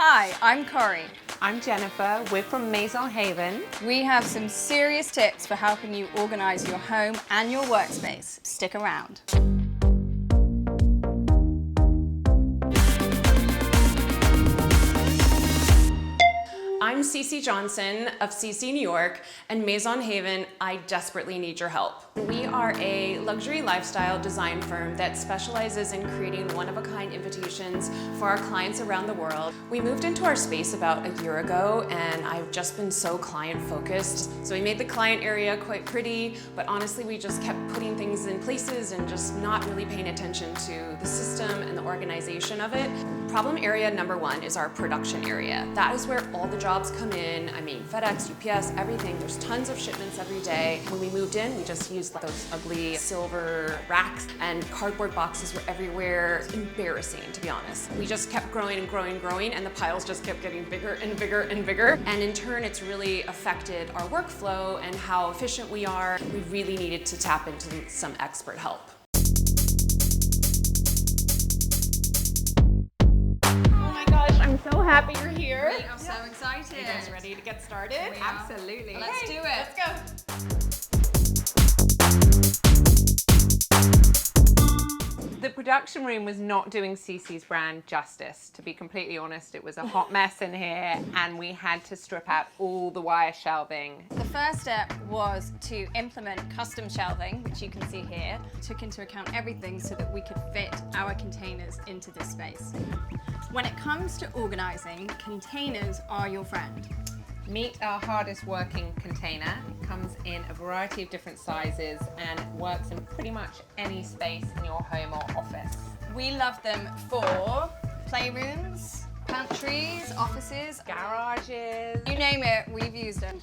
Hi, I'm Corrie. I'm Jennifer. We're from Maison Haven. We have some serious tips for helping you organize your home and your workspace. Stick around. I'm Cece Johnson of Cece, New York, and Maison Haven, I desperately need your help. We are a luxury lifestyle design firm that specializes in creating one-of-a-kind invitations for our clients around the world. We moved into our space about a year ago, and I've just been so client-focused. So we made the client area quite pretty, but honestly, we just kept putting things in places and just not really paying attention to the system and the organization of it. Problem area number one is our production area. That is where all the jobs come in. I mean, FedEx, UPS, everything. There's tons of shipments every day. When we moved in, we just used those ugly silver racks, and cardboard boxes were everywhere. It's embarrassing, to be honest. We just kept growing and growing and growing, and the piles just kept getting bigger and bigger and bigger. And in turn, it's really affected our workflow and how efficient we are. We really needed to tap into some expert help. I'm so happy you're here. We are so excited. You guys ready to get started? Absolutely. Let's do it. Let's go. The production room was not doing Cece's brand justice. To be completely honest, it was a hot mess in here, and we had to strip out all the wire shelving. The first step was to implement custom shelving, which you can see here. Took into account everything so that we could fit our containers into this space. When it comes to organizing, containers are your friend. Meet our hardest working container. It comes in a variety of different sizes and works in pretty much any space in your home or office. We love them for playrooms, pantries, offices, Garages. you name it, we've used them.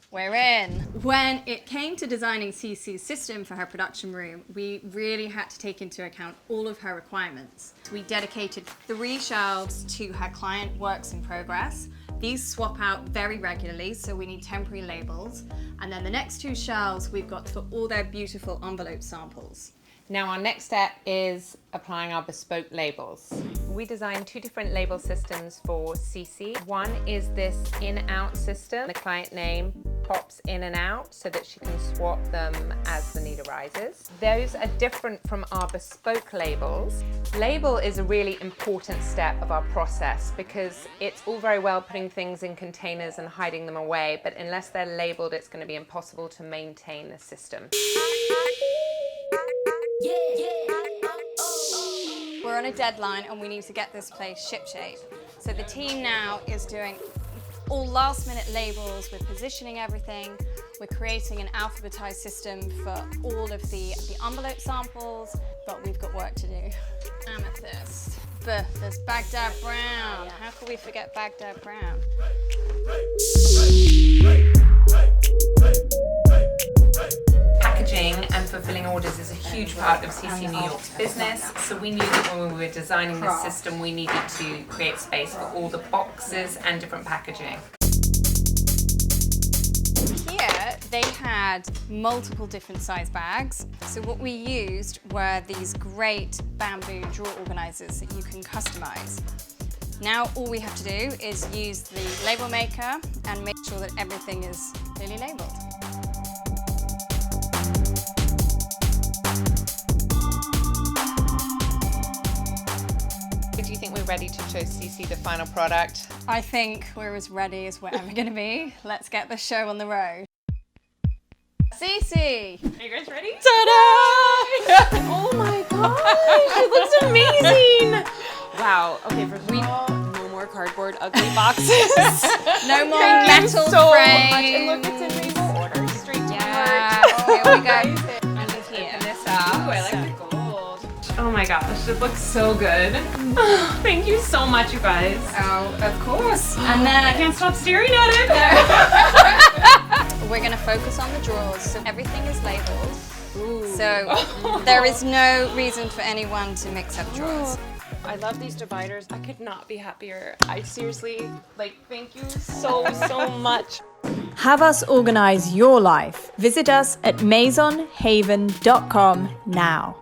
We're in. When it came to designing Cece's system for her production room, we really had to take into account all of her requirements. We dedicated 3 shelves to her client works in progress. These swap out very regularly, so we need temporary labels. And then the next 2 shelves we've got for all their beautiful envelope samples. Now our next step is applying our bespoke labels. We designed 2 different label systems for Cece. One is this in-out system. The client name pops in and out so that she can swap them as the need arises. Those are different from our bespoke labels. Label is a really important step of our process because it's all very well putting things in containers and hiding them away, but unless they're labeled, it's going to be impossible to maintain the system. We're on a deadline and we need to get this place shipshape. So the team now is doing all last minute labels, we're positioning everything, we're creating an alphabetized system for all of the envelope samples, but we've got work to do. Amethyst, there's Baghdad Brown. How could we forget Baghdad Brown? Packaging and fulfilling orders is a huge part of Cece New York's business, so we knew that when we were designing this system we needed to create space for all the boxes and different packaging. Here they had multiple different size bags, so what we used were these great bamboo drawer organizers that you can customize. Now all we have to do is use the label maker and make sure that everything is clearly labeled. Do you think we're ready to show Cece the final product? I think we're as ready as we're ever going to be. Let's get the show on the road. Cece! Are you guys ready? Ta-da! Oh my gosh, it looks amazing! Wow, okay, first of all, No more cardboard ugly boxes. No more thank you metal so frames. much. And look, it's in rainbow order, straight to Yeah, heart. here we go. And just open this up. Ooh, I like the gold. Oh my gosh, it looks so good. Thank you so much, you guys. Oh, of course. And I then can't stop staring at it. we're going to focus on the drawers, so everything is labeled. So there is no reason for anyone to mix up drawers. I love these dividers. I could not be happier. I seriously, thank you so much. Have us organize your life. Visit us at maisonhaven.com now.